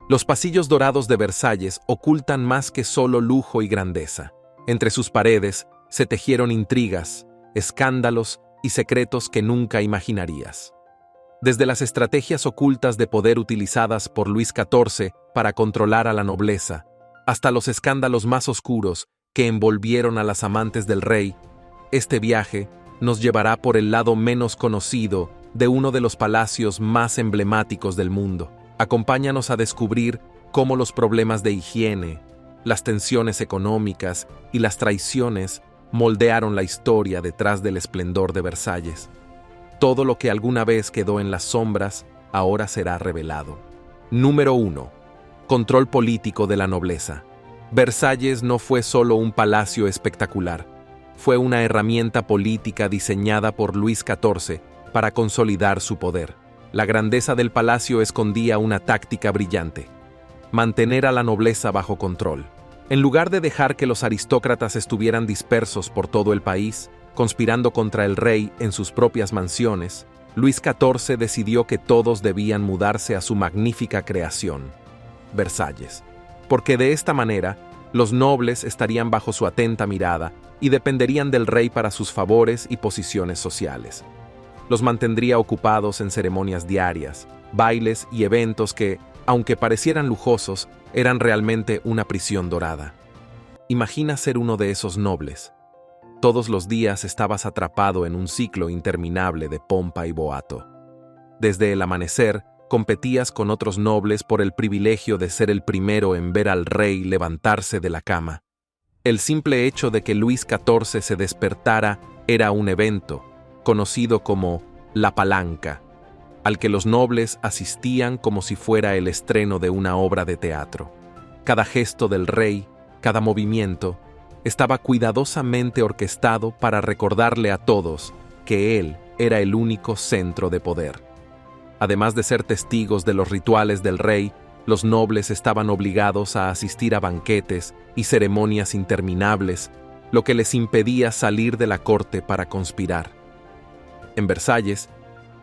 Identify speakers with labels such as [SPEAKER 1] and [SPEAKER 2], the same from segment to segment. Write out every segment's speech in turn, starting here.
[SPEAKER 1] Los pasillos dorados de Versalles ocultan más que solo lujo y grandeza. Entre sus paredes se tejieron intrigas, escándalos y secretos que nunca imaginarías. Desde las estrategias ocultas de poder utilizadas por Luis XIV para controlar a la nobleza, hasta los escándalos más oscuros que envolvieron a las amantes del rey, este viaje nos llevará por el lado menos conocido de uno de los palacios más emblemáticos del mundo. Acompáñanos a descubrir cómo los problemas de higiene, las tensiones económicas y las traiciones moldearon la historia detrás del esplendor de Versalles. Todo lo que alguna vez quedó en las sombras ahora será revelado. Número 1. Control político de la nobleza. Versalles no fue solo un palacio espectacular, fue una herramienta política diseñada por Luis XIV para consolidar su poder. La grandeza del palacio escondía una táctica brillante: mantener a la nobleza bajo control. En lugar de dejar que los aristócratas estuvieran dispersos por todo el país, conspirando contra el rey en sus propias mansiones, Luis XIV decidió que todos debían mudarse a su magnífica creación, Versalles, porque de esta manera los nobles estarían bajo su atenta mirada y dependerían del rey para sus favores y posiciones sociales. Los mantendría ocupados en ceremonias diarias, bailes y eventos que, aunque parecieran lujosos, eran realmente una prisión dorada. Imagina ser uno de esos nobles. Todos los días estabas atrapado en un ciclo interminable de pompa y boato. Desde el amanecer, competías con otros nobles por el privilegio de ser el primero en ver al rey levantarse de la cama. El simple hecho de que Luis XIV se despertara era un evento, conocido como la palanca, al que los nobles asistían como si fuera el estreno de una obra de teatro. Cada gesto del rey, cada movimiento, estaba cuidadosamente orquestado para recordarle a todos que él era el único centro de poder. Además de ser testigos de los rituales del rey, los nobles estaban obligados a asistir a banquetes y ceremonias interminables, lo que les impedía salir de la corte para conspirar. En Versalles,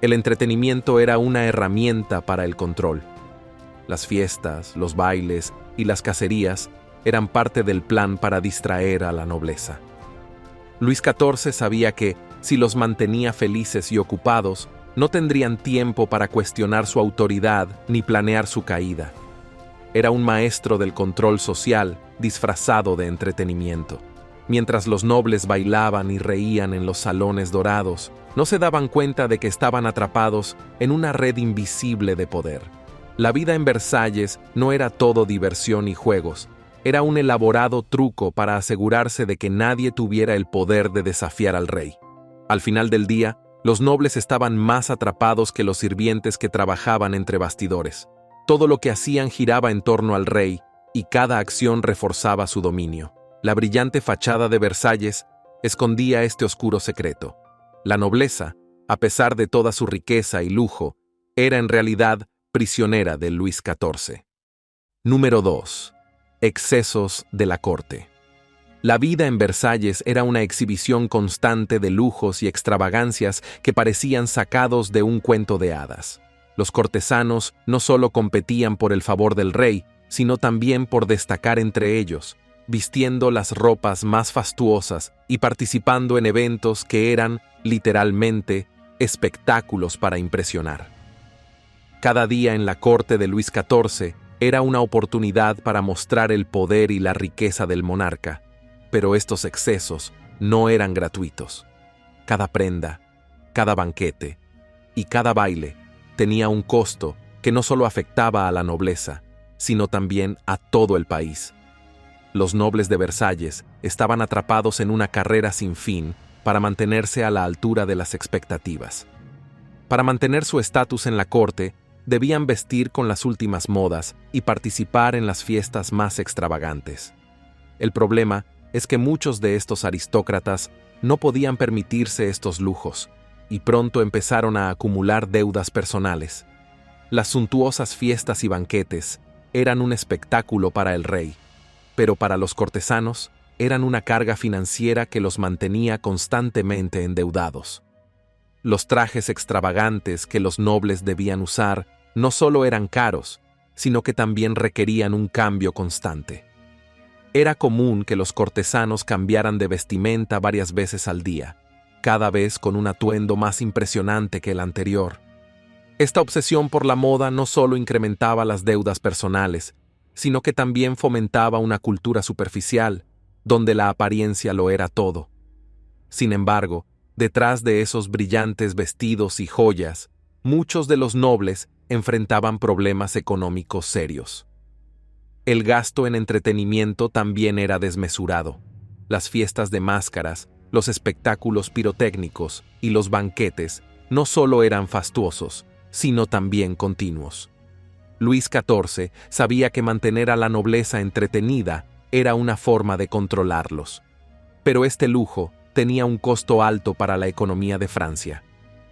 [SPEAKER 1] el entretenimiento era una herramienta para el control. Las fiestas, los bailes y las cacerías eran parte del plan para distraer a la nobleza. Luis XIV sabía que, si los mantenía felices y ocupados, no tendrían tiempo para cuestionar su autoridad ni planear su caída. Era un maestro del control social disfrazado de entretenimiento. Mientras los nobles bailaban y reían en los salones dorados, no se daban cuenta de que estaban atrapados en una red invisible de poder. La vida en Versalles no era todo diversión y juegos, era un elaborado truco para asegurarse de que nadie tuviera el poder de desafiar al rey. Al final del día, los nobles estaban más atrapados que los sirvientes que trabajaban entre bastidores. Todo lo que hacían giraba en torno al rey, y cada acción reforzaba su dominio. La brillante fachada de Versalles escondía este oscuro secreto. La nobleza, a pesar de toda su riqueza y lujo, era en realidad prisionera de Luis XIV. Número 2. Excesos de la corte. La vida en Versalles era una exhibición constante de lujos y extravagancias que parecían sacados de un cuento de hadas. Los cortesanos no solo competían por el favor del rey, sino también por destacar entre ellos, vistiendo las ropas más fastuosas y participando en eventos que eran, literalmente, espectáculos para impresionar. Cada día en la corte de Luis XIV era una oportunidad para mostrar el poder y la riqueza del monarca, pero estos excesos no eran gratuitos. Cada prenda, cada banquete y cada baile tenía un costo que no solo afectaba a la nobleza, sino también a todo el país. Los nobles de Versalles estaban atrapados en una carrera sin fin para mantenerse a la altura de las expectativas. Para mantener su estatus en la corte, debían vestir con las últimas modas y participar en las fiestas más extravagantes. El problema es que muchos de estos aristócratas no podían permitirse estos lujos, y pronto empezaron a acumular deudas personales. Las suntuosas fiestas y banquetes eran un espectáculo para el rey, pero para los cortesanos eran una carga financiera que los mantenía constantemente endeudados. Los trajes extravagantes que los nobles debían usar no solo eran caros, sino que también requerían un cambio constante. Era común que los cortesanos cambiaran de vestimenta varias veces al día, cada vez con un atuendo más impresionante que el anterior. Esta obsesión por la moda no solo incrementaba las deudas personales, sino que también fomentaba una cultura superficial, donde la apariencia lo era todo. Sin embargo, detrás de esos brillantes vestidos y joyas, muchos de los nobles enfrentaban problemas económicos serios. El gasto en entretenimiento también era desmesurado. Las fiestas de máscaras, los espectáculos pirotécnicos y los banquetes no solo eran fastuosos, sino también continuos. Luis XIV sabía que mantener a la nobleza entretenida era una forma de controlarlos. Pero este lujo tenía un costo alto para la economía de Francia.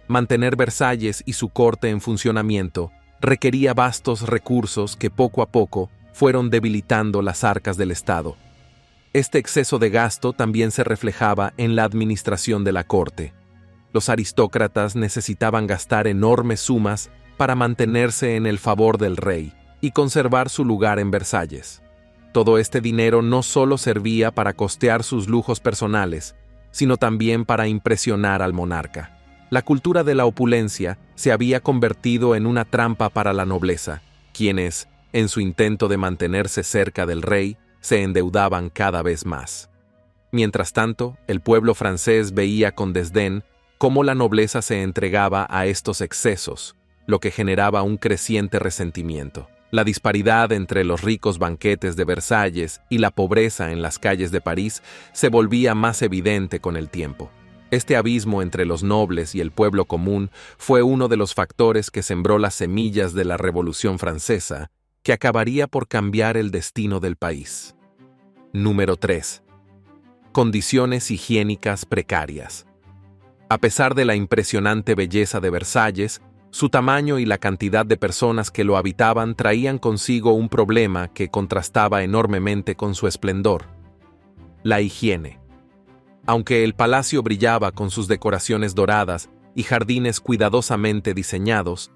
[SPEAKER 1] Mantener Versalles y su corte en funcionamiento requería vastos recursos que poco a poco fueron debilitando las arcas del Estado. Este exceso de gasto también se reflejaba en la administración de la corte. Los aristócratas necesitaban gastar enormes sumas para mantenerse en el favor del rey y conservar su lugar en Versalles. Todo este dinero no solo servía para costear sus lujos personales, sino también para impresionar al monarca. La cultura de la opulencia se había convertido en una trampa para la nobleza, quienes, en su intento de mantenerse cerca del rey, se endeudaban cada vez más. Mientras tanto, el pueblo francés veía con desdén cómo la nobleza se entregaba a estos excesos, lo que generaba un creciente resentimiento. La disparidad entre los ricos banquetes de Versalles y la pobreza en las calles de París se volvía más evidente con el tiempo. Este abismo entre los nobles y el pueblo común fue uno de los factores que sembró las semillas de la Revolución Francesa, que acabaría por cambiar el destino del país. Número 3. Condiciones higiénicas precarias. A pesar de la impresionante belleza de Versalles, su tamaño y la cantidad de personas que lo habitaban traían consigo un problema que contrastaba enormemente con su esplendor: la higiene. Aunque el palacio brillaba con sus decoraciones doradas y jardines cuidadosamente diseñados,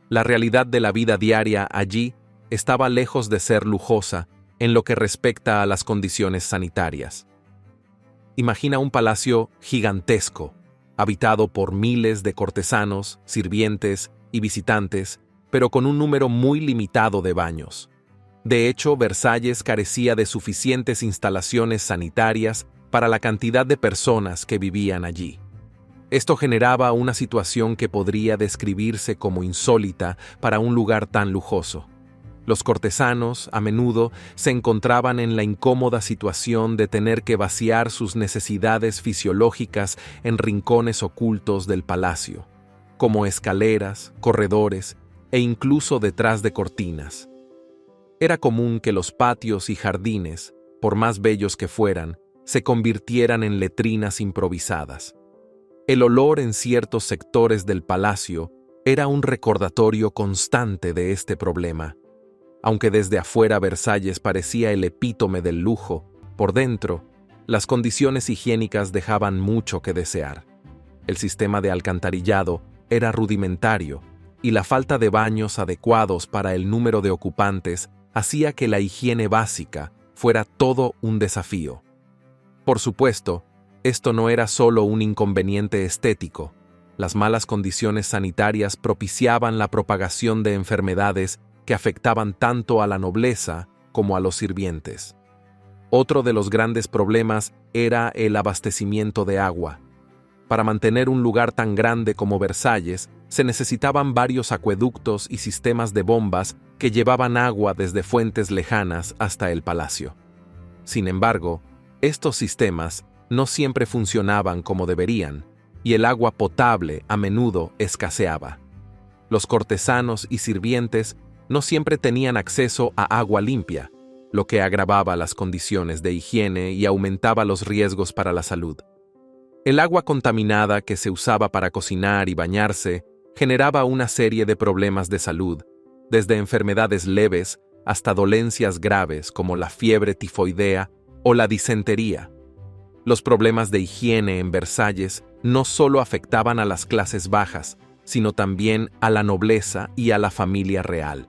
[SPEAKER 1] la realidad de la vida diaria allí estaba lejos de ser lujosa en lo que respecta a las condiciones sanitarias. Imagina un palacio gigantesco, habitado por miles de cortesanos, sirvientes y visitantes, pero con un número muy limitado de baños. De hecho, Versalles carecía de suficientes instalaciones sanitarias para la cantidad de personas que vivían allí. Esto generaba una situación que podría describirse como insólita para un lugar tan lujoso. Los cortesanos, a menudo, se encontraban en la incómoda situación de tener que vaciar sus necesidades fisiológicas en rincones ocultos del palacio, como escaleras, corredores e incluso detrás de cortinas. Era común que los patios y jardines, por más bellos que fueran, se convirtieran en letrinas improvisadas. El olor en ciertos sectores del palacio era un recordatorio constante de este problema. Aunque desde afuera Versalles parecía el epítome del lujo, por dentro, las condiciones higiénicas dejaban mucho que desear. El sistema de alcantarillado era rudimentario y la falta de baños adecuados para el número de ocupantes hacía que la higiene básica fuera todo un desafío. Por supuesto, esto no era solo un inconveniente estético. Las malas condiciones sanitarias propiciaban la propagación de enfermedades que afectaban tanto a la nobleza como a los sirvientes. Otro de los grandes problemas era el abastecimiento de agua. Para mantener un lugar tan grande como Versalles, se necesitaban varios acueductos y sistemas de bombas que llevaban agua desde fuentes lejanas hasta el palacio. Sin embargo, estos sistemas no siempre funcionaban como deberían, y el agua potable a menudo escaseaba. Los cortesanos y sirvientes no siempre tenían acceso a agua limpia, lo que agravaba las condiciones de higiene y aumentaba los riesgos para la salud. El agua contaminada que se usaba para cocinar y bañarse generaba una serie de problemas de salud, desde enfermedades leves hasta dolencias graves como la fiebre tifoidea o la disentería. Los problemas de higiene en Versalles no solo afectaban a las clases bajas, sino también a la nobleza y a la familia real.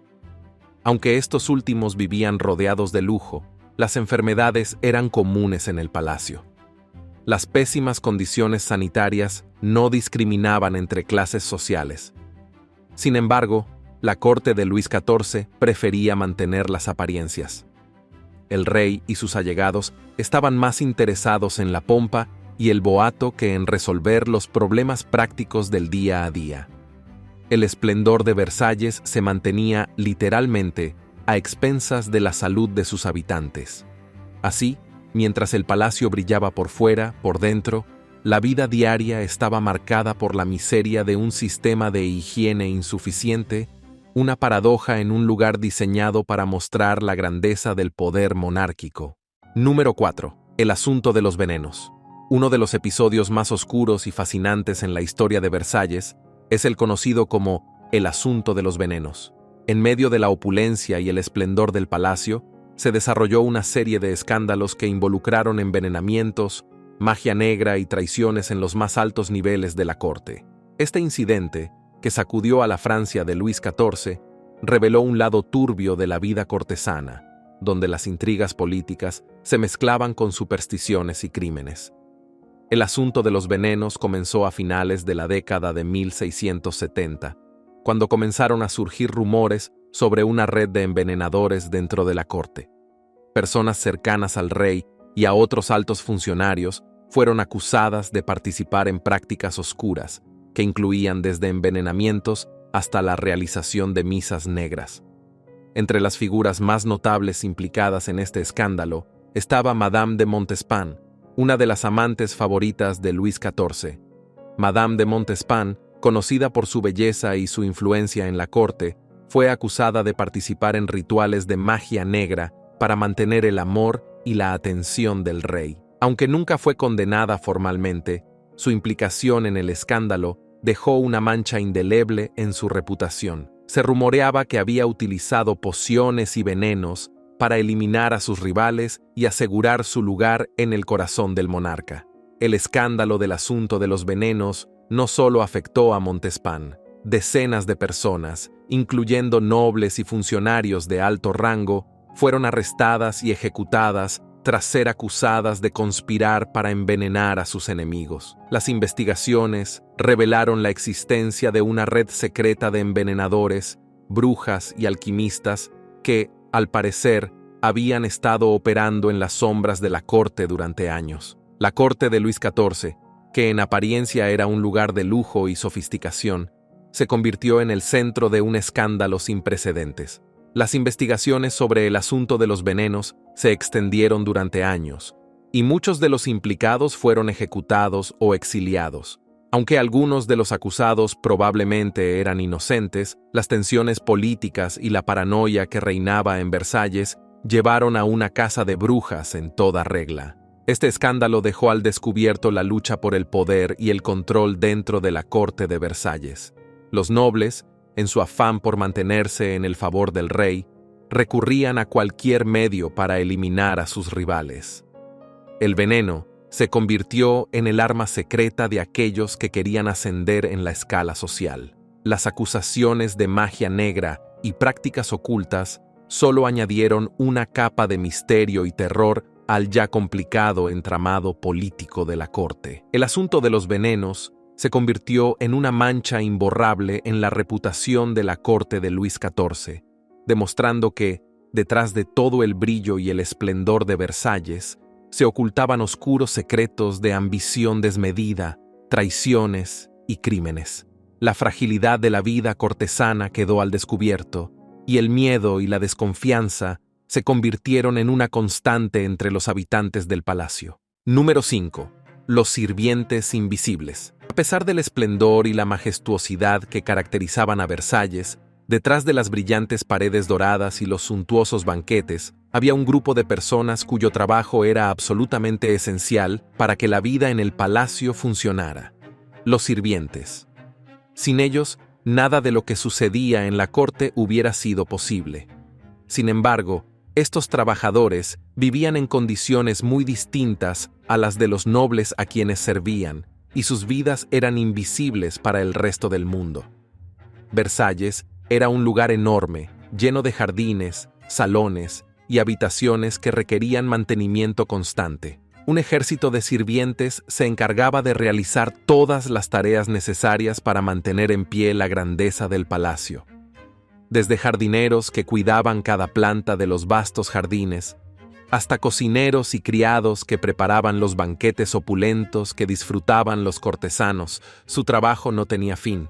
[SPEAKER 1] Aunque estos últimos vivían rodeados de lujo, las enfermedades eran comunes en el palacio. Las pésimas condiciones sanitarias no discriminaban entre clases sociales. Sin embargo, la corte de Luis XIV prefería mantener las apariencias. El rey y sus allegados estaban más interesados en la pompa y el boato que en resolver los problemas prácticos del día a día. El esplendor de Versalles se mantenía, literalmente, a expensas de la salud de sus habitantes. Así, mientras el palacio brillaba por fuera, por dentro, la vida diaria estaba marcada por la miseria de un sistema de higiene insuficiente, una paradoja en un lugar diseñado para mostrar la grandeza del poder monárquico. Número 4. El asunto de los venenos. Uno de los episodios más oscuros y fascinantes en la historia de Versalles es el conocido como el asunto de los venenos. En medio de la opulencia y el esplendor del palacio, se desarrolló una serie de escándalos que involucraron envenenamientos, magia negra y traiciones en los más altos niveles de la corte. Este incidente, que sacudió a la Francia de Luis XIV, reveló un lado turbio de la vida cortesana, donde las intrigas políticas se mezclaban con supersticiones y crímenes. El asunto de los venenos comenzó a finales de la década de 1670, cuando comenzaron a surgir rumores sobre una red de envenenadores dentro de la corte. Personas cercanas al rey y a otros altos funcionarios fueron acusadas de participar en prácticas oscuras, que incluían desde envenenamientos hasta la realización de misas negras. Entre las figuras más notables implicadas en este escándalo estaba Madame de Montespan, una de las amantes favoritas de Luis XIV. Madame de Montespan, conocida por su belleza y su influencia en la corte, fue acusada de participar en rituales de magia negra para mantener el amor y la atención del rey. Aunque nunca fue condenada formalmente, su implicación en el escándalo dejó una mancha indeleble en su reputación. Se rumoreaba que había utilizado pociones y venenos para eliminar a sus rivales y asegurar su lugar en el corazón del monarca. El escándalo del asunto de los venenos no solo afectó a Montespan. Decenas de personas, incluyendo nobles y funcionarios de alto rango, fueron arrestadas y ejecutadas tras ser acusadas de conspirar para envenenar a sus enemigos. Las investigaciones revelaron la existencia de una red secreta de envenenadores, brujas y alquimistas que, al parecer, habían estado operando en las sombras de la corte durante años. La corte de Luis XIV, que en apariencia era un lugar de lujo y sofisticación, se convirtió en el centro de un escándalo sin precedentes. Las investigaciones sobre el asunto de los venenos se extendieron durante años, y muchos de los implicados fueron ejecutados o exiliados. Aunque algunos de los acusados probablemente eran inocentes, las tensiones políticas y la paranoia que reinaba en Versalles llevaron a una caza de brujas en toda regla. Este escándalo dejó al descubierto la lucha por el poder y el control dentro de la corte de Versalles. Los nobles, en su afán por mantenerse en el favor del rey, recurrían a cualquier medio para eliminar a sus rivales. El veneno se convirtió en el arma secreta de aquellos que querían ascender en la escala social. Las acusaciones de magia negra y prácticas ocultas solo añadieron una capa de misterio y terror al ya complicado entramado político de la corte. El asunto de los venenos se convirtió en una mancha imborrable en la reputación de la corte de Luis XIV, demostrando que, detrás de todo el brillo y el esplendor de Versalles, se ocultaban oscuros secretos de ambición desmedida, traiciones y crímenes. La fragilidad de la vida cortesana quedó al descubierto, y el miedo y la desconfianza se convirtieron en una constante entre los habitantes del palacio. Número 5. Los sirvientes invisibles. A pesar del esplendor y la majestuosidad que caracterizaban a Versalles, detrás de las brillantes paredes doradas y los suntuosos banquetes, había un grupo de personas cuyo trabajo era absolutamente esencial para que la vida en el palacio funcionara: los sirvientes. Sin ellos, nada de lo que sucedía en la corte hubiera sido posible. Sin embargo, estos trabajadores vivían en condiciones muy distintas a las de los nobles a quienes servían, y sus vidas eran invisibles para el resto del mundo. Versalles era un lugar enorme, lleno de jardines, salones y habitaciones que requerían mantenimiento constante. Un ejército de sirvientes se encargaba de realizar todas las tareas necesarias para mantener en pie la grandeza del palacio. Desde jardineros que cuidaban cada planta de los vastos jardines, hasta cocineros y criados que preparaban los banquetes opulentos que disfrutaban los cortesanos, su trabajo no tenía fin.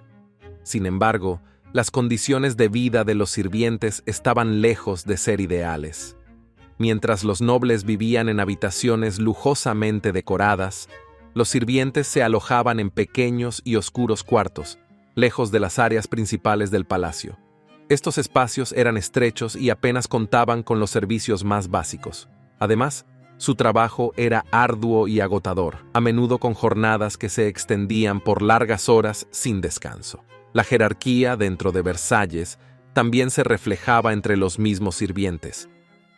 [SPEAKER 1] Sin embargo, las condiciones de vida de los sirvientes estaban lejos de ser ideales. Mientras los nobles vivían en habitaciones lujosamente decoradas, los sirvientes se alojaban en pequeños y oscuros cuartos, lejos de las áreas principales del palacio. Estos espacios eran estrechos y apenas contaban con los servicios más básicos. Además, su trabajo era arduo y agotador, a menudo con jornadas que se extendían por largas horas sin descanso. La jerarquía dentro de Versalles también se reflejaba entre los mismos sirvientes.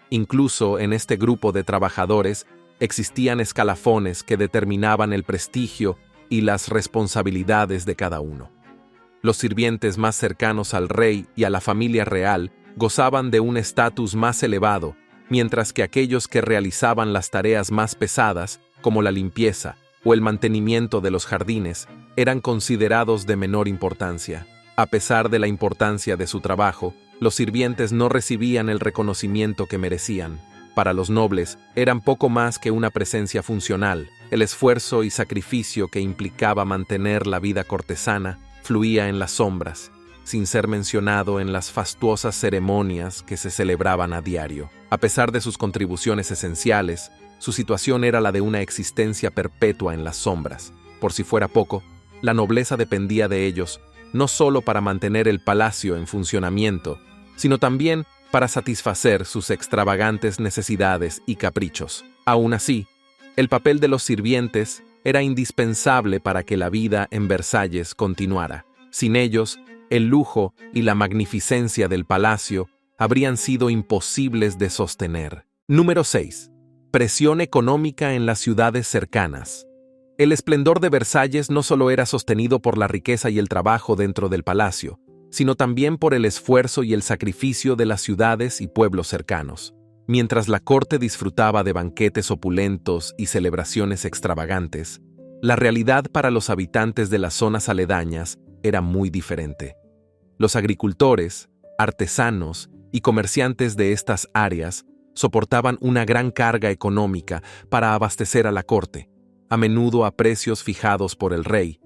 [SPEAKER 1] Incluso en este grupo de trabajadores existían escalafones que determinaban el prestigio y las responsabilidades de cada uno. Los sirvientes más cercanos al rey y a la familia real gozaban de un estatus más elevado, mientras que aquellos que realizaban las tareas más pesadas, como la limpieza o el mantenimiento de los jardines, eran considerados de menor importancia. A pesar de la importancia de su trabajo, los sirvientes no recibían el reconocimiento que merecían. Para los nobles, eran poco más que una presencia funcional. El esfuerzo y sacrificio que implicaba mantener la vida cortesana fluía en las sombras, sin ser mencionado en las fastuosas ceremonias que se celebraban a diario. A pesar de sus contribuciones esenciales, su situación era la de una existencia perpetua en las sombras. Por si fuera poco, la nobleza dependía de ellos, no solo para mantener el palacio en funcionamiento, sino también para satisfacer sus extravagantes necesidades y caprichos. Aún así, el papel de los sirvientes era indispensable para que la vida en Versalles continuara. Sin ellos, el lujo y la magnificencia del palacio habrían sido imposibles de sostener. Número 6. Presión económica en las ciudades cercanas. El esplendor de Versalles no solo era sostenido por la riqueza y el trabajo dentro del palacio, sino también por el esfuerzo y el sacrificio de las ciudades y pueblos cercanos. Mientras la corte disfrutaba de banquetes opulentos y celebraciones extravagantes, la realidad para los habitantes de las zonas aledañas era muy diferente. Los agricultores, artesanos y comerciantes de estas áreas soportaban una gran carga económica para abastecer a la corte, a menudo a precios fijados por el rey,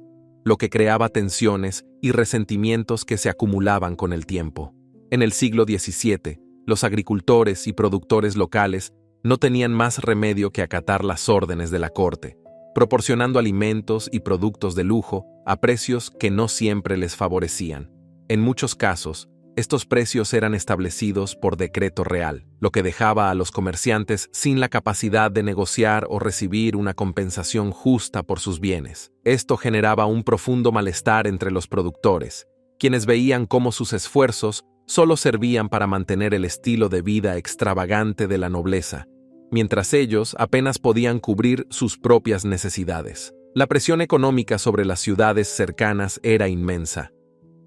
[SPEAKER 1] lo que creaba tensiones y resentimientos que se acumulaban con el tiempo. En el siglo XVII, los agricultores y productores locales no tenían más remedio que acatar las órdenes de la corte, proporcionando alimentos y productos de lujo a precios que no siempre les favorecían. En muchos casos, estos precios eran establecidos por decreto real, lo que dejaba a los comerciantes sin la capacidad de negociar o recibir una compensación justa por sus bienes. Esto generaba un profundo malestar entre los productores, quienes veían cómo sus esfuerzos solo servían para mantener el estilo de vida extravagante de la nobleza, mientras ellos apenas podían cubrir sus propias necesidades. La presión económica sobre las ciudades cercanas era inmensa.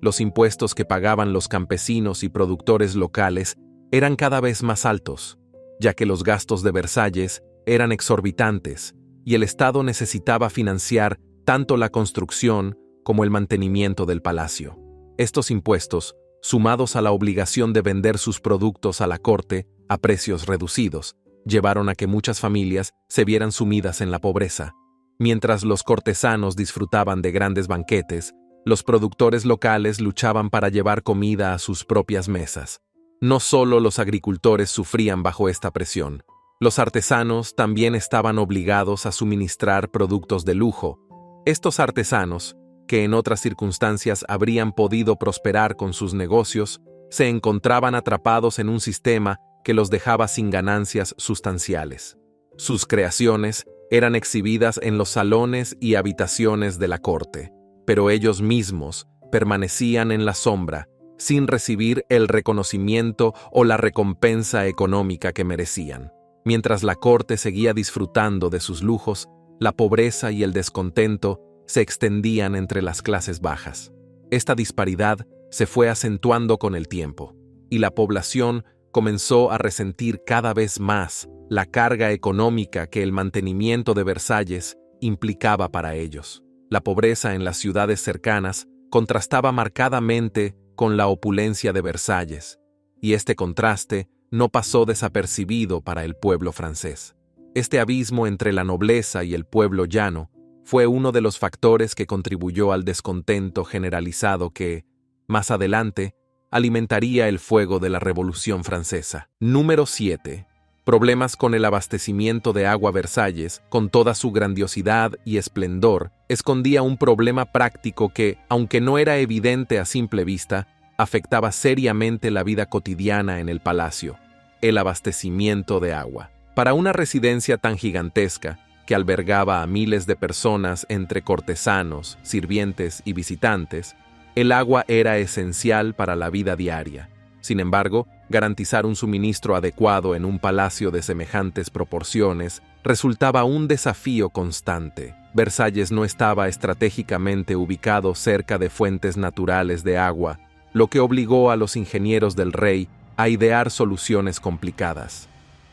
[SPEAKER 1] Los impuestos que pagaban los campesinos y productores locales eran cada vez más altos, ya que los gastos de Versalles eran exorbitantes y el Estado necesitaba financiar tanto la construcción como el mantenimiento del palacio. Estos impuestos, sumados a la obligación de vender sus productos a la corte a precios reducidos, llevaron a que muchas familias se vieran sumidas en la pobreza. Mientras los cortesanos disfrutaban de grandes banquetes, los productores locales luchaban para llevar comida a sus propias mesas. No solo los agricultores sufrían bajo esta presión, los artesanos también estaban obligados a suministrar productos de lujo. Estos artesanos, que en otras circunstancias habrían podido prosperar con sus negocios, se encontraban atrapados en un sistema que los dejaba sin ganancias sustanciales. Sus creaciones eran exhibidas en los salones y habitaciones de la corte, pero ellos mismos permanecían en la sombra, sin recibir el reconocimiento o la recompensa económica que merecían. Mientras la corte seguía disfrutando de sus lujos, la pobreza y el descontento se extendían entre las clases bajas. Esta disparidad se fue acentuando con el tiempo. y la población comenzó a resentir cada vez más la carga económica que el mantenimiento de Versalles implicaba para ellos. La pobreza en las ciudades cercanas contrastaba marcadamente con la opulencia de Versalles, y este contraste no pasó desapercibido para el pueblo francés. Este abismo entre la nobleza y el pueblo llano fue uno de los factores que contribuyó al descontento generalizado que, más adelante, alimentaría el fuego de la Revolución Francesa. Número 7. Problemas con el abastecimiento de agua. Versalles, con toda su grandiosidad y esplendor, escondía un problema práctico que, aunque no era evidente a simple vista, afectaba seriamente la vida cotidiana en el palacio: el abastecimiento de agua. Para una residencia tan gigantesca, que albergaba a miles de personas entre cortesanos, sirvientes y visitantes, el agua era esencial para la vida diaria. Sin embargo, garantizar un suministro adecuado en un palacio de semejantes proporciones resultaba un desafío constante. Versalles no estaba estratégicamente ubicado cerca de fuentes naturales de agua, lo que obligó a los ingenieros del rey a idear soluciones complicadas.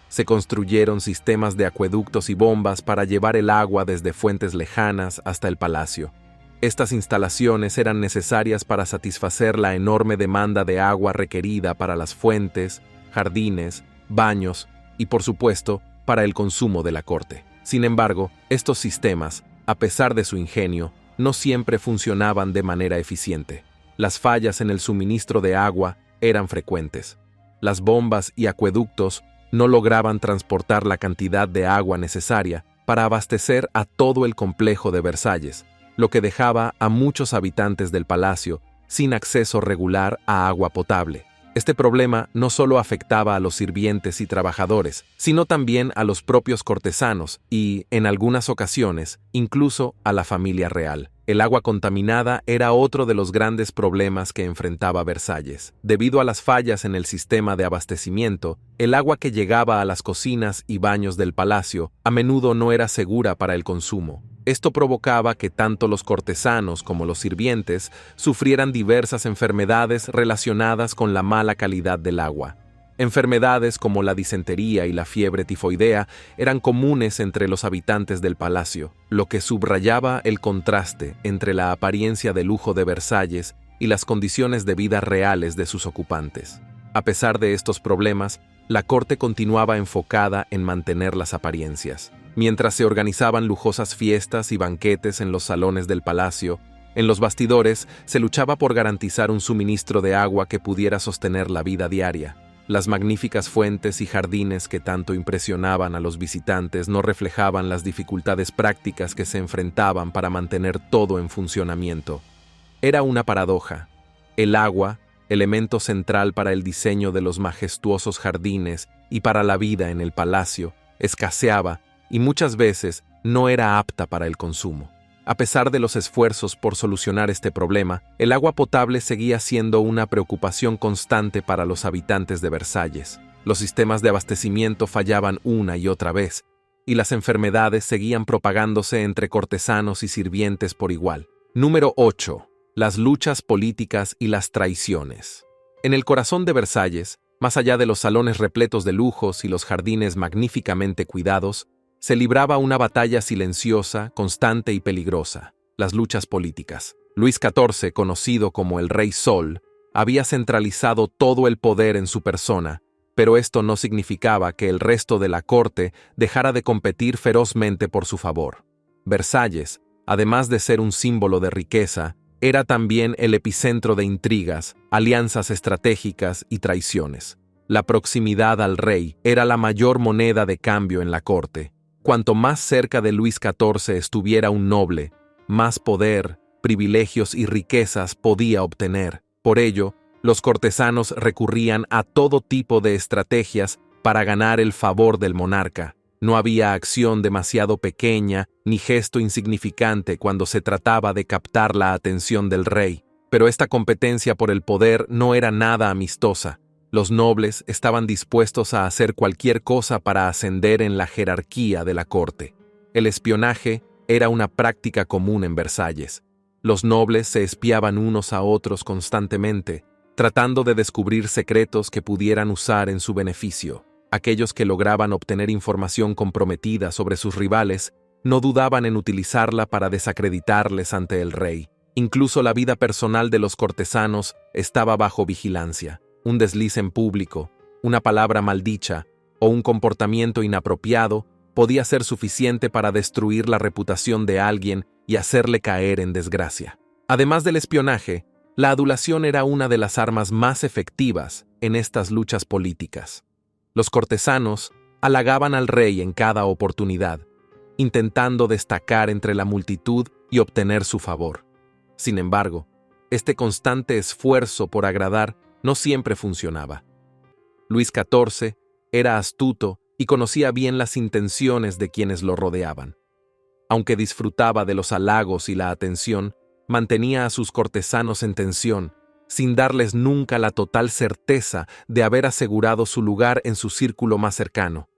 [SPEAKER 1] Se construyeron sistemas de acueductos y bombas para llevar el agua desde fuentes lejanas hasta el palacio. Estas instalaciones eran necesarias para satisfacer la enorme demanda de agua requerida para las fuentes, jardines, baños y, por supuesto, para el consumo de la corte. Sin embargo, estos sistemas, a pesar de su ingenio, no siempre funcionaban de manera eficiente. Las fallas en el suministro de agua eran frecuentes. Las bombas y acueductos no lograban transportar la cantidad de agua necesaria para abastecer a todo el complejo de Versalles, lo que dejaba a muchos habitantes del palacio sin acceso regular a agua potable. Este problema no solo afectaba a los sirvientes y trabajadores, sino también a los propios cortesanos y, en algunas ocasiones, incluso a la familia real. El agua contaminada era otro de los grandes problemas que enfrentaba Versalles. Debido a las fallas en el sistema de abastecimiento, el agua que llegaba a las cocinas y baños del palacio a menudo no era segura para el consumo. Esto provocaba que tanto los cortesanos como los sirvientes sufrieran diversas enfermedades relacionadas con la mala calidad del agua. Enfermedades como la disentería y la fiebre tifoidea eran comunes entre los habitantes del palacio, lo que subrayaba el contraste entre la apariencia de lujo de Versalles y las condiciones de vida reales de sus ocupantes. A pesar de estos problemas, la corte continuaba enfocada en mantener las apariencias. Mientras se organizaban lujosas fiestas y banquetes en los salones del palacio, en los bastidores se luchaba por garantizar un suministro de agua que pudiera sostener la vida diaria. Las magníficas fuentes y jardines que tanto impresionaban a los visitantes no reflejaban las dificultades prácticas que se enfrentaban para mantener todo en funcionamiento. Era una paradoja. El agua, elemento central para el diseño de los majestuosos jardines y para la vida en el palacio, escaseaba y muchas veces no era apta para el consumo. A pesar de los esfuerzos por solucionar este problema, el agua potable seguía siendo una preocupación constante para los habitantes de Versalles. Los sistemas de abastecimiento fallaban una y otra vez, y las enfermedades seguían propagándose entre cortesanos y sirvientes por igual. Número 8. Las luchas políticas y las traiciones. En el corazón de Versalles, más allá de los salones repletos de lujos y los jardines magníficamente cuidados, se libraba una batalla silenciosa, constante y peligrosa: las luchas políticas. Luis XIV, conocido como el Rey Sol, había centralizado todo el poder en su persona, pero esto no significaba que el resto de la corte dejara de competir ferozmente por su favor. Versalles, además de ser un símbolo de riqueza, era también el epicentro de intrigas, alianzas estratégicas y traiciones. La proximidad al rey era la mayor moneda de cambio en la corte. Cuanto más cerca de Luis XIV estuviera un noble, más poder, privilegios y riquezas podía obtener. Por ello, los cortesanos recurrían a todo tipo de estrategias para ganar el favor del monarca. No había acción demasiado pequeña ni gesto insignificante cuando se trataba de captar la atención del rey. Pero esta competencia por el poder no era nada amistosa. Los nobles estaban dispuestos a hacer cualquier cosa para ascender en la jerarquía de la corte. El espionaje era una práctica común en Versalles. Los nobles se espiaban unos a otros constantemente, tratando de descubrir secretos que pudieran usar en su beneficio. Aquellos que lograban obtener información comprometida sobre sus rivales no dudaban en utilizarla para desacreditarles ante el rey. Incluso la vida personal de los cortesanos estaba bajo vigilancia. Un desliz en público, una palabra maldicha o un comportamiento inapropiado podía ser suficiente para destruir la reputación de alguien y hacerle caer en desgracia. Además del espionaje, la adulación era una de las armas más efectivas en estas luchas políticas. Los cortesanos halagaban al rey en cada oportunidad, intentando destacar entre la multitud y obtener su favor. Sin embargo, este constante esfuerzo por agradar no siempre funcionaba. Luis XIV era astuto y conocía bien las intenciones de quienes lo rodeaban. Aunque disfrutaba de los halagos y la atención, mantenía a sus cortesanos en tensión, sin darles nunca la total certeza de haber asegurado su lugar en su círculo más cercano.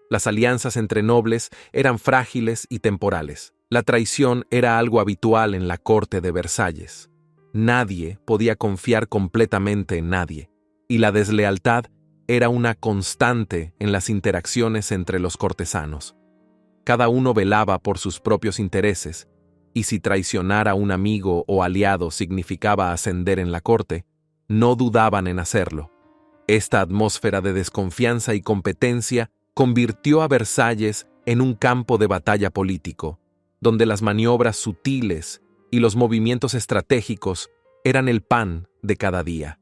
[SPEAKER 1] Las alianzas entre nobles eran frágiles y temporales. La traición era algo habitual en la corte de Versalles. Nadie podía confiar completamente en nadie, y la deslealtad era una constante en las interacciones entre los cortesanos. Cada uno velaba por sus propios intereses, y si traicionar a un amigo o aliado significaba ascender en la corte, no dudaban en hacerlo. Esta atmósfera de desconfianza y competencia convirtió a Versalles en un campo de batalla político, donde las maniobras sutiles y los movimientos estratégicos eran el pan de cada día.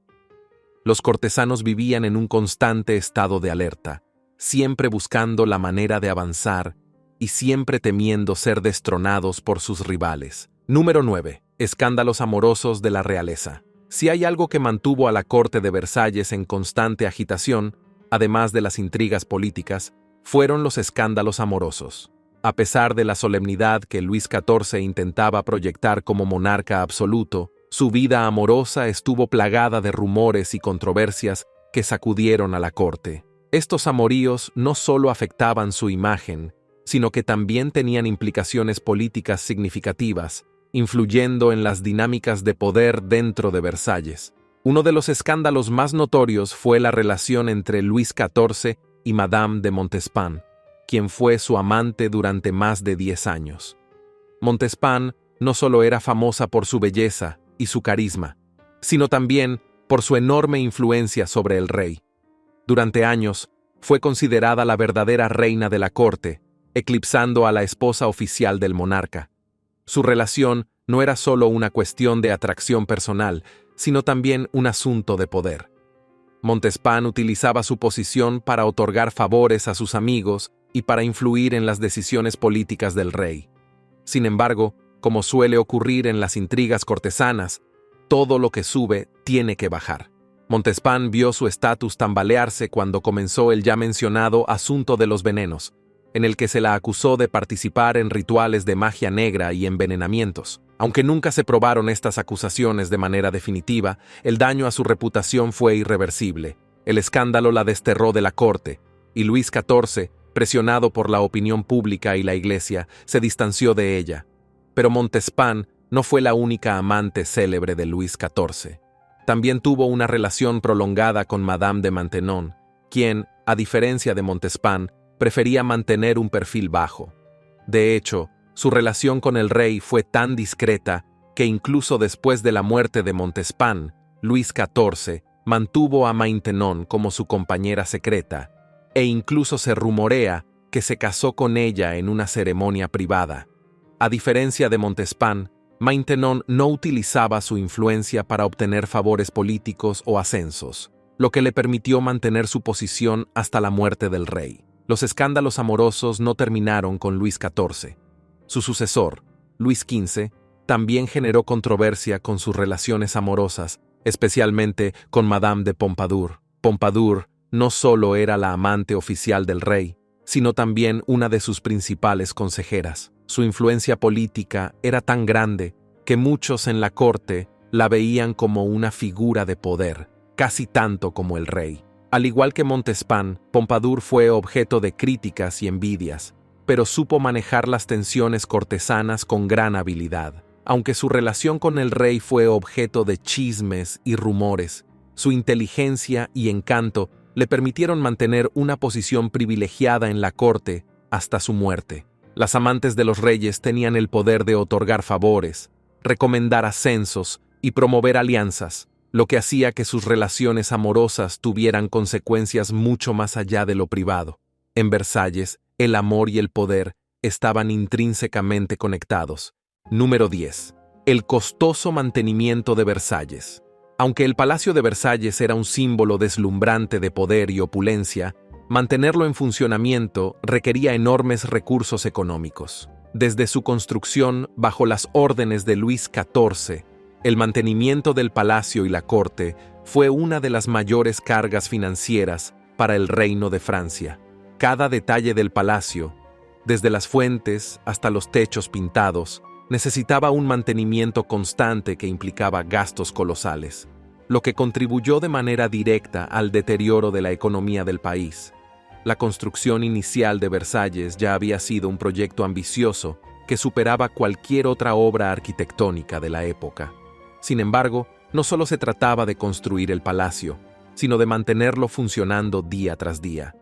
[SPEAKER 1] Los cortesanos vivían en un constante estado de alerta, siempre buscando la manera de avanzar y siempre temiendo ser destronados por sus rivales. Número 9. Escándalos amorosos de la realeza. Si hay algo que mantuvo a la corte de Versalles en constante agitación, además de las intrigas políticas, fueron los escándalos amorosos. A pesar de la solemnidad que Luis XIV intentaba proyectar como monarca absoluto, su vida amorosa estuvo plagada de rumores y controversias que sacudieron a la corte. Estos amoríos no solo afectaban su imagen, sino que también tenían implicaciones políticas significativas, influyendo en las dinámicas de poder dentro de Versalles. Uno de los escándalos más notorios fue la relación entre Luis XIV y Madame de Montespan, quien fue su amante durante más de 10 años. Montespan no solo era famosa por su belleza y su carisma, sino también por su enorme influencia sobre el rey. Durante años, fue considerada la verdadera reina de la corte, eclipsando a la esposa oficial del monarca. Su relación no era solo una cuestión de atracción personal, sino también un asunto de poder. Montespan utilizaba su posición para otorgar favores a sus amigos y para influir en las decisiones políticas del rey. Sin embargo, como suele ocurrir en las intrigas cortesanas, todo lo que sube tiene que bajar. Montespan vio su estatus tambalearse cuando comenzó el ya mencionado asunto de los venenos, en el que se la acusó de participar en rituales de magia negra y envenenamientos. Aunque nunca se probaron estas acusaciones de manera definitiva, el daño a su reputación fue irreversible. El escándalo la desterró de la corte, y Luis XIV, presionado por la opinión pública y la Iglesia, se distanció de ella. Pero Montespan no fue la única amante célebre de Luis XIV. También tuvo una relación prolongada con Madame de Maintenon, quien, a diferencia de Montespan, prefería mantener un perfil bajo. De hecho, su relación con el rey fue tan discreta que incluso después de la muerte de Montespan, Luis XIV mantuvo a Maintenon como su compañera secreta, e incluso se rumorea que se casó con ella en una ceremonia privada. A diferencia de Montespan, Maintenon no utilizaba su influencia para obtener favores políticos o ascensos, lo que le permitió mantener su posición hasta la muerte del rey. Los escándalos amorosos no terminaron con Luis XIV. Su sucesor, Luis XV, también generó controversia con sus relaciones amorosas, especialmente con Madame de Pompadour. Pompadour no solo era la amante oficial del rey, sino también una de sus principales consejeras. Su influencia política era tan grande que muchos en la corte la veían como una figura de poder, casi tanto como el rey. Al igual que Montespan, Pompadour fue objeto de críticas y envidias, pero supo manejar las tensiones cortesanas con gran habilidad. Aunque su relación con el rey fue objeto de chismes y rumores, su inteligencia y encanto le permitieron mantener una posición privilegiada en la corte hasta su muerte. Las amantes de los reyes tenían el poder de otorgar favores, recomendar ascensos y promover alianzas, lo que hacía que sus relaciones amorosas tuvieran consecuencias mucho más allá de lo privado. En Versalles, el amor y el poder estaban intrínsecamente conectados. Número 10. El costoso mantenimiento de Versalles. Aunque el Palacio de Versalles era un símbolo deslumbrante de poder y opulencia, mantenerlo en funcionamiento requería enormes recursos económicos. Desde su construcción bajo las órdenes de Luis XIV, el mantenimiento del palacio y la corte fue una de las mayores cargas financieras para el Reino de Francia. Cada detalle del palacio, desde las fuentes hasta los techos pintados, necesitaba un mantenimiento constante que implicaba gastos colosales, lo que contribuyó de manera directa al deterioro de la economía del país. La construcción inicial de Versalles ya había sido un proyecto ambicioso que superaba cualquier otra obra arquitectónica de la época. Sin embargo, no solo se trataba de construir el palacio, sino de mantenerlo funcionando día tras día.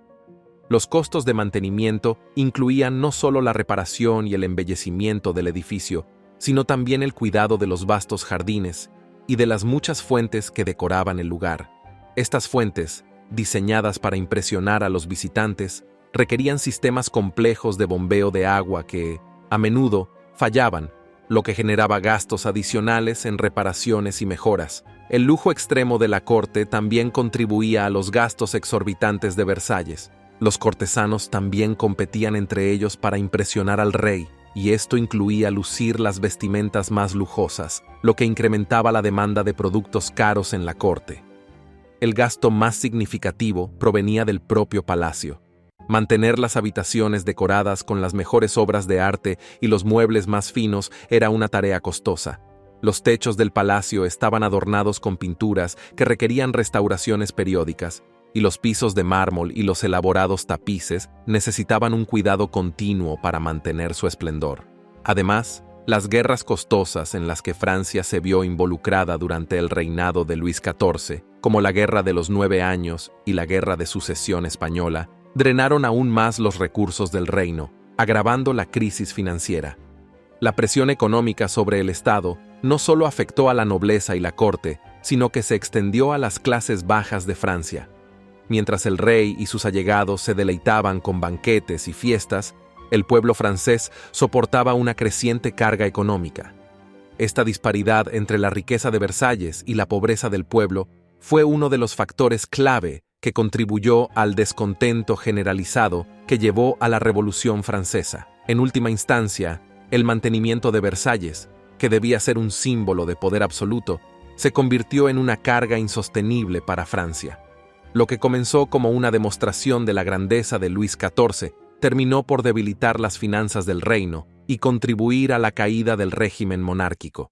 [SPEAKER 1] Los costos de mantenimiento incluían no solo la reparación y el embellecimiento del edificio, sino también el cuidado de los vastos jardines y de las muchas fuentes que decoraban el lugar. Estas fuentes, diseñadas para impresionar a los visitantes, requerían sistemas complejos de bombeo de agua que, a menudo, fallaban, lo que generaba gastos adicionales en reparaciones y mejoras. El lujo extremo de la corte también contribuía a los gastos exorbitantes de Versalles. Los cortesanos también competían entre ellos para impresionar al rey, y esto incluía lucir las vestimentas más lujosas, lo que incrementaba la demanda de productos caros en la corte. El gasto más significativo provenía del propio palacio. Mantener las habitaciones decoradas con las mejores obras de arte y los muebles más finos era una tarea costosa. Los techos del palacio estaban adornados con pinturas que requerían restauraciones periódicas, y los pisos de mármol y los elaborados tapices necesitaban un cuidado continuo para mantener su esplendor. Además, las guerras costosas en las que Francia se vio involucrada durante el reinado de Luis XIV, como la Guerra de los 9 Años y la Guerra de Sucesión Española, drenaron aún más los recursos del reino, agravando la crisis financiera. La presión económica sobre el Estado no solo afectó a la nobleza y la corte, sino que se extendió a las clases bajas de Francia. Mientras el rey y sus allegados se deleitaban con banquetes y fiestas, el pueblo francés soportaba una creciente carga económica. Esta disparidad entre la riqueza de Versalles y la pobreza del pueblo fue uno de los factores clave que contribuyó al descontento generalizado que llevó a la Revolución Francesa. En última instancia, el mantenimiento de Versalles, que debía ser un símbolo de poder absoluto, se convirtió en una carga insostenible para Francia. Lo que comenzó como una demostración de la grandeza de Luis XIV terminó por debilitar las finanzas del reino y contribuir a la caída del régimen monárquico.